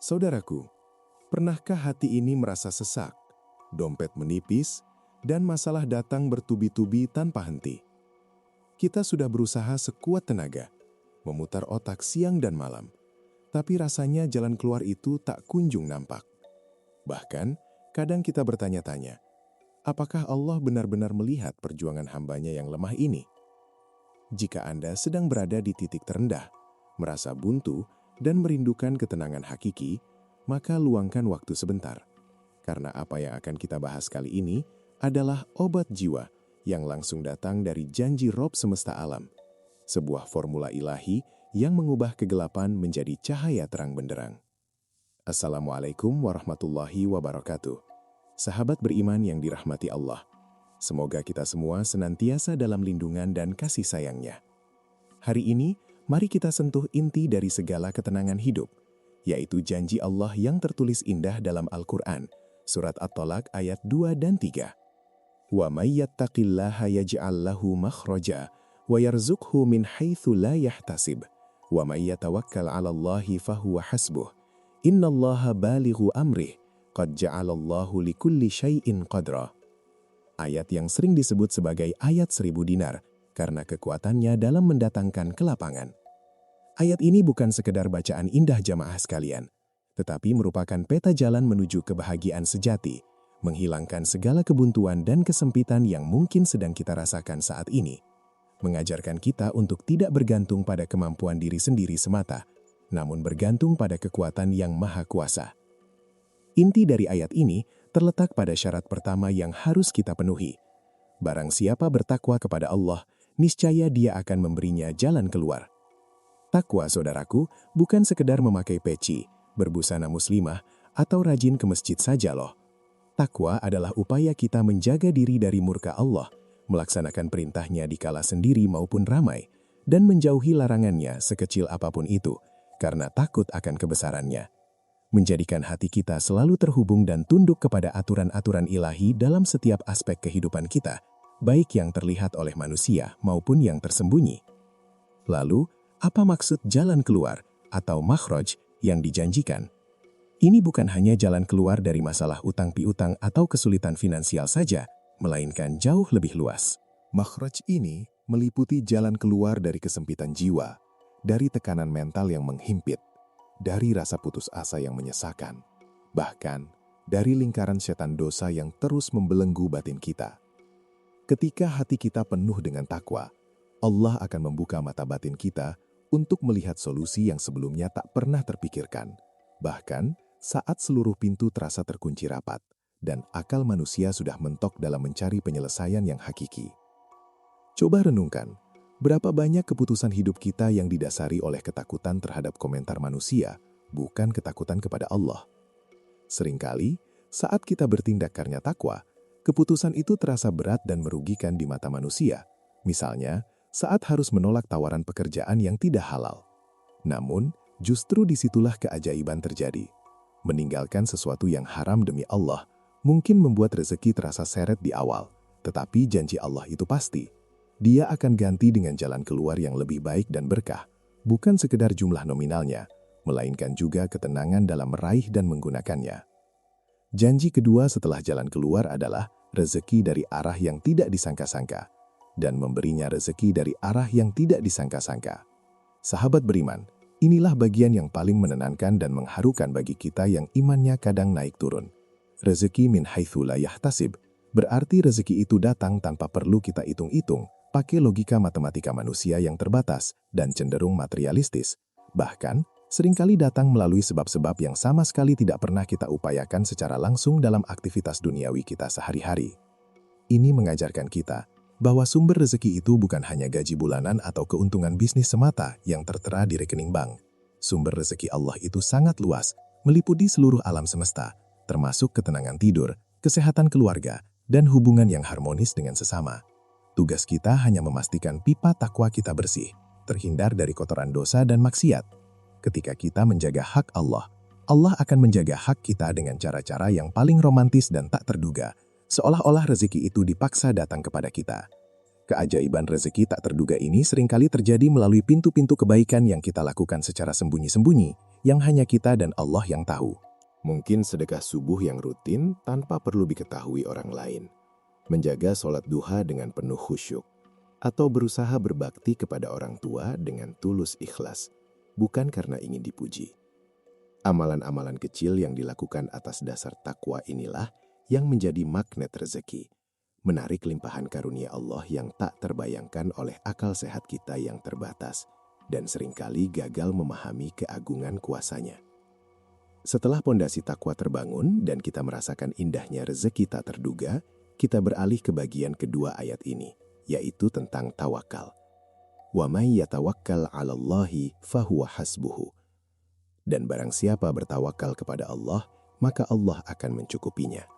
Saudaraku, pernahkah hati ini merasa sesak, dompet menipis, dan masalah datang bertubi-tubi tanpa henti? Kita sudah berusaha sekuat tenaga, memutar otak siang dan malam, tapi rasanya jalan keluar itu tak kunjung nampak. Bahkan, kadang kita bertanya-tanya, apakah Allah benar-benar melihat perjuangan hambanya yang lemah ini? Jika Anda sedang berada di titik terendah, merasa buntu, dan merindukan ketenangan hakiki, maka luangkan waktu sebentar. Karena apa yang akan kita bahas kali ini adalah obat jiwa yang langsung datang dari janji Rob semesta alam. Sebuah formula ilahi yang mengubah kegelapan menjadi cahaya terang benderang. Assalamualaikum warahmatullahi wabarakatuh. Sahabat beriman yang dirahmati Allah. Semoga kita semua senantiasa dalam lindungan dan kasih sayangnya. Hari ini, mari kita sentuh inti dari segala ketenangan hidup, yaitu janji Allah yang tertulis indah dalam Al-Quran, surat At-Tolaq ayat 2 dan 3. Wa may yattaqillaha yaj'al lahu makhraja wa yarzuqhu min haitsu la yahtasib wa may yatawakkal 'alallahi fahuwa hasbuh. Innallaha balighu amrih qad ja'alallahu likulli syai'in qadra. Ayat yang sering disebut sebagai ayat 1000 dinar karena kekuatannya dalam mendatangkan kelapangan. Ayat ini bukan sekedar bacaan indah jamaah sekalian, tetapi merupakan peta jalan menuju kebahagiaan sejati, menghilangkan segala kebuntuan dan kesempitan yang mungkin sedang kita rasakan saat ini, mengajarkan kita untuk tidak bergantung pada kemampuan diri sendiri semata, namun bergantung pada kekuatan yang maha kuasa. Inti dari ayat ini terletak pada syarat pertama yang harus kita penuhi. Barang siapa bertakwa kepada Allah, niscaya Dia akan memberinya jalan keluar. Takwa, saudaraku, bukan sekedar memakai peci, berbusana muslimah, atau rajin ke masjid saja loh. Takwa adalah upaya kita menjaga diri dari murka Allah, melaksanakan perintahnya dikala sendiri maupun ramai, dan menjauhi larangannya sekecil apapun itu, karena takut akan kebesarannya. Menjadikan hati kita selalu terhubung dan tunduk kepada aturan-aturan ilahi dalam setiap aspek kehidupan kita, baik yang terlihat oleh manusia maupun yang tersembunyi. Lalu, apa maksud jalan keluar atau makhraj yang dijanjikan? Ini bukan hanya jalan keluar dari masalah utang piutang atau kesulitan finansial saja, melainkan jauh lebih luas. Makhraj ini meliputi jalan keluar dari kesempitan jiwa, dari tekanan mental yang menghimpit, dari rasa putus asa yang menyesakan, bahkan dari lingkaran setan dosa yang terus membelenggu batin kita. Ketika hati kita penuh dengan takwa, Allah akan membuka mata batin kita untuk melihat solusi yang sebelumnya tak pernah terpikirkan. Bahkan saat seluruh pintu terasa terkunci rapat dan akal manusia sudah mentok dalam mencari penyelesaian yang hakiki. Coba renungkan, berapa banyak keputusan hidup kita yang didasari oleh ketakutan terhadap komentar manusia, bukan ketakutan kepada Allah. Seringkali, saat kita bertindak karena takwa, keputusan itu terasa berat dan merugikan di mata manusia. Misalnya, saat harus menolak tawaran pekerjaan yang tidak halal. Namun, justru disitulah keajaiban terjadi. Meninggalkan sesuatu yang haram demi Allah mungkin membuat rezeki terasa seret di awal, tetapi janji Allah itu pasti. Dia akan ganti dengan jalan keluar yang lebih baik dan berkah, bukan sekedar jumlah nominalnya, melainkan juga ketenangan dalam meraih dan menggunakannya. Janji kedua setelah jalan keluar adalah rezeki dari arah yang tidak disangka-sangka, dan memberinya rezeki dari arah yang tidak disangka-sangka. Sahabat beriman, inilah bagian yang paling menenangkan dan mengharukan bagi kita yang imannya kadang naik turun. Rezeki min haitsu la yahtasib, berarti rezeki itu datang tanpa perlu kita hitung-hitung, pakai logika matematika manusia yang terbatas dan cenderung materialistis. Bahkan, seringkali datang melalui sebab-sebab yang sama sekali tidak pernah kita upayakan secara langsung dalam aktivitas duniawi kita sehari-hari. Ini mengajarkan kita bahwa sumber rezeki itu bukan hanya gaji bulanan atau keuntungan bisnis semata yang tertera di rekening bank. Sumber rezeki Allah itu sangat luas, meliputi seluruh alam semesta, termasuk ketenangan tidur, kesehatan keluarga, dan hubungan yang harmonis dengan sesama. Tugas kita hanya memastikan pipa takwa kita bersih, terhindar dari kotoran dosa dan maksiat. Ketika kita menjaga hak Allah, Allah akan menjaga hak kita dengan cara-cara yang paling romantis dan tak terduga, seolah-olah rezeki itu dipaksa datang kepada kita. Keajaiban rezeki tak terduga ini seringkali terjadi melalui pintu-pintu kebaikan yang kita lakukan secara sembunyi-sembunyi, yang hanya kita dan Allah yang tahu. Mungkin sedekah subuh yang rutin tanpa perlu diketahui orang lain, menjaga sholat duha dengan penuh khusyuk, atau berusaha berbakti kepada orang tua dengan tulus ikhlas, bukan karena ingin dipuji. Amalan-amalan kecil yang dilakukan atas dasar takwa inilah yang menjadi magnet rezeki, menarik limpahan karunia Allah yang tak terbayangkan oleh akal sehat kita yang terbatas dan seringkali gagal memahami keagungan kuasanya. Setelah pondasi takwa terbangun dan kita merasakan indahnya rezeki tak terduga, kita beralih ke bagian kedua ayat ini, yaitu tentang tawakal. Wa may yatawakkal 'alallahi fahuwa hasbuhu. Dan barang siapa bertawakal kepada Allah, maka Allah akan mencukupinya.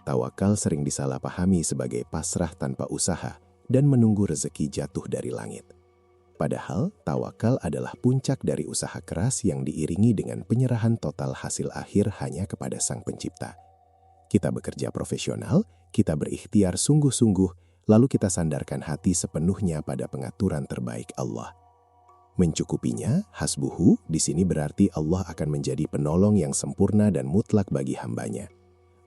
Tawakal sering disalahpahami sebagai pasrah tanpa usaha dan menunggu rezeki jatuh dari langit. Padahal, tawakal adalah puncak dari usaha keras yang diiringi dengan penyerahan total hasil akhir hanya kepada Sang Pencipta. Kita bekerja profesional, kita berikhtiar sungguh-sungguh, lalu kita sandarkan hati sepenuhnya pada pengaturan terbaik Allah. Mencukupinya, hasbuhu, di sini berarti Allah akan menjadi penolong yang sempurna dan mutlak bagi hambanya.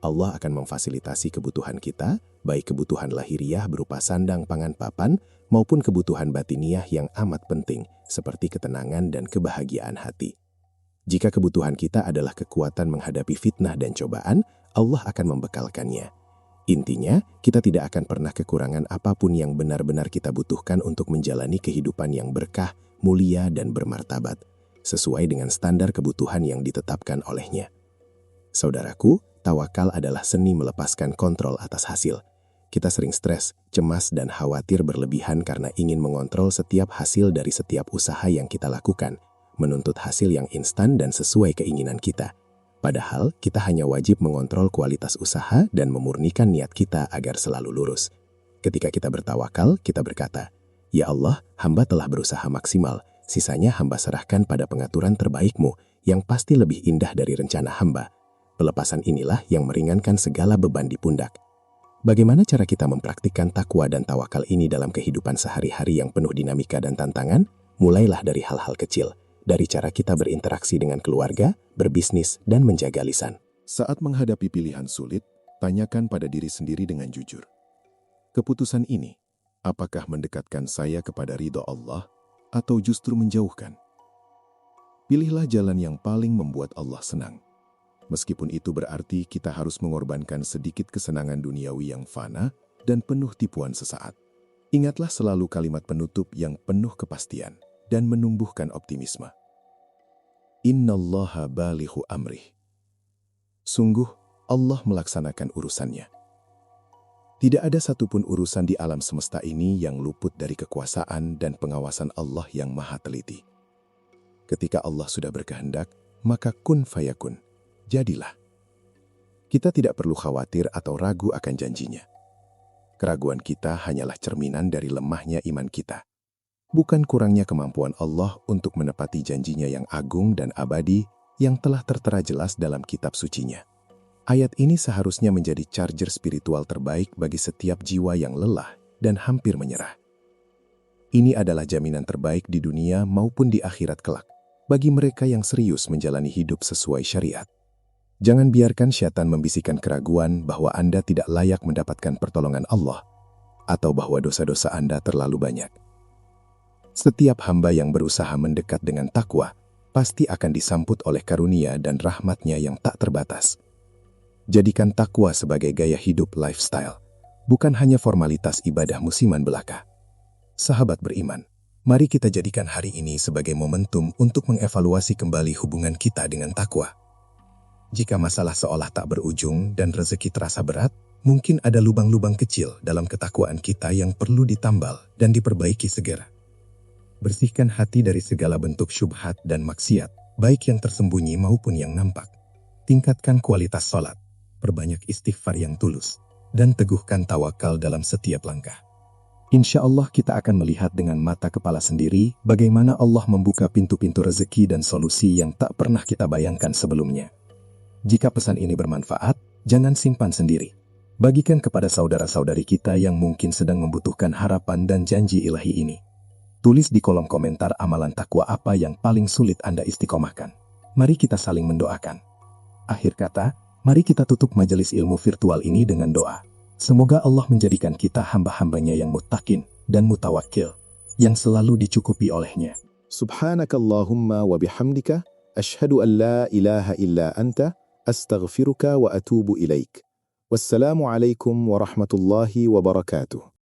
Allah akan memfasilitasi kebutuhan kita, baik kebutuhan lahiriah berupa sandang pangan papan, maupun kebutuhan batiniah yang amat penting, seperti ketenangan dan kebahagiaan hati. Jika kebutuhan kita adalah kekuatan menghadapi fitnah dan cobaan, Allah akan membekalkannya. Intinya, kita tidak akan pernah kekurangan apapun yang benar-benar kita butuhkan untuk menjalani kehidupan yang berkah, mulia, dan bermartabat, sesuai dengan standar kebutuhan yang ditetapkan olehnya. Saudaraku, tawakal adalah seni melepaskan kontrol atas hasil. Kita sering stres, cemas, dan khawatir berlebihan karena ingin mengontrol setiap hasil dari setiap usaha yang kita lakukan, menuntut hasil yang instan dan sesuai keinginan kita. Padahal, kita hanya wajib mengontrol kualitas usaha dan memurnikan niat kita agar selalu lurus. Ketika kita bertawakal, kita berkata, "Ya Allah, hamba telah berusaha maksimal, sisanya hamba serahkan pada pengaturan terbaik-Mu yang pasti lebih indah dari rencana hamba." Pelepasan inilah yang meringankan segala beban di pundak. Bagaimana cara kita mempraktikkan takwa dan tawakal ini dalam kehidupan sehari-hari yang penuh dinamika dan tantangan? Mulailah dari hal-hal kecil, dari cara kita berinteraksi dengan keluarga, berbisnis, dan menjaga lisan. Saat menghadapi pilihan sulit, tanyakan pada diri sendiri dengan jujur. Keputusan ini, apakah mendekatkan saya kepada ridho Allah atau justru menjauhkan? Pilihlah jalan yang paling membuat Allah senang. Meskipun itu berarti kita harus mengorbankan sedikit kesenangan duniawi yang fana dan penuh tipuan sesaat. Ingatlah selalu kalimat penutup yang penuh kepastian dan menumbuhkan optimisme. Innallaha balighu amrih. Sungguh, Allah melaksanakan urusannya. Tidak ada satupun urusan di alam semesta ini yang luput dari kekuasaan dan pengawasan Allah yang maha teliti. Ketika Allah sudah berkehendak, maka kun fayakun. Jadilah. Kita tidak perlu khawatir atau ragu akan janjinya. Keraguan kita hanyalah cerminan dari lemahnya iman kita. Bukan kurangnya kemampuan Allah untuk menepati janjinya yang agung dan abadi yang telah tertera jelas dalam kitab sucinya. Ayat ini seharusnya menjadi charger spiritual terbaik bagi setiap jiwa yang lelah dan hampir menyerah. Ini adalah jaminan terbaik di dunia maupun di akhirat kelak, bagi mereka yang serius menjalani hidup sesuai syariat. Jangan biarkan syaitan membisikkan keraguan bahwa Anda tidak layak mendapatkan pertolongan Allah, atau bahwa dosa-dosa Anda terlalu banyak. Setiap hamba yang berusaha mendekat dengan takwa, pasti akan disambut oleh karunia dan rahmat-Nya yang tak terbatas. Jadikan takwa sebagai gaya hidup lifestyle, bukan hanya formalitas ibadah musiman belaka. Sahabat beriman, mari kita jadikan hari ini sebagai momentum untuk mengevaluasi kembali hubungan kita dengan takwa. Jika masalah seolah tak berujung dan rezeki terasa berat, mungkin ada lubang-lubang kecil dalam ketakwaan kita yang perlu ditambal dan diperbaiki segera. Bersihkan hati dari segala bentuk syubhat dan maksiat, baik yang tersembunyi maupun yang nampak. Tingkatkan kualitas sholat, perbanyak istighfar yang tulus, dan teguhkan tawakal dalam setiap langkah. Insya Allah kita akan melihat dengan mata kepala sendiri bagaimana Allah membuka pintu-pintu rezeki dan solusi yang tak pernah kita bayangkan sebelumnya. Jika pesan ini bermanfaat, jangan simpan sendiri. Bagikan kepada saudara-saudari kita yang mungkin sedang membutuhkan harapan dan janji ilahi ini. Tulis di kolom komentar amalan takwa apa yang paling sulit Anda istiqomahkan. Mari kita saling mendoakan. Akhir kata, mari kita tutup majelis ilmu virtual ini dengan doa. Semoga Allah menjadikan kita hamba-hambanya yang muttaqin dan mutawakkil, yang selalu dicukupi olehnya. Subhanakallahumma wa bihamdika, ashhadu an la ilaha illa anta, astaghfiruka wa atubu ilaik. Wassalamu alaikum warahmatullahi wabarakatuh.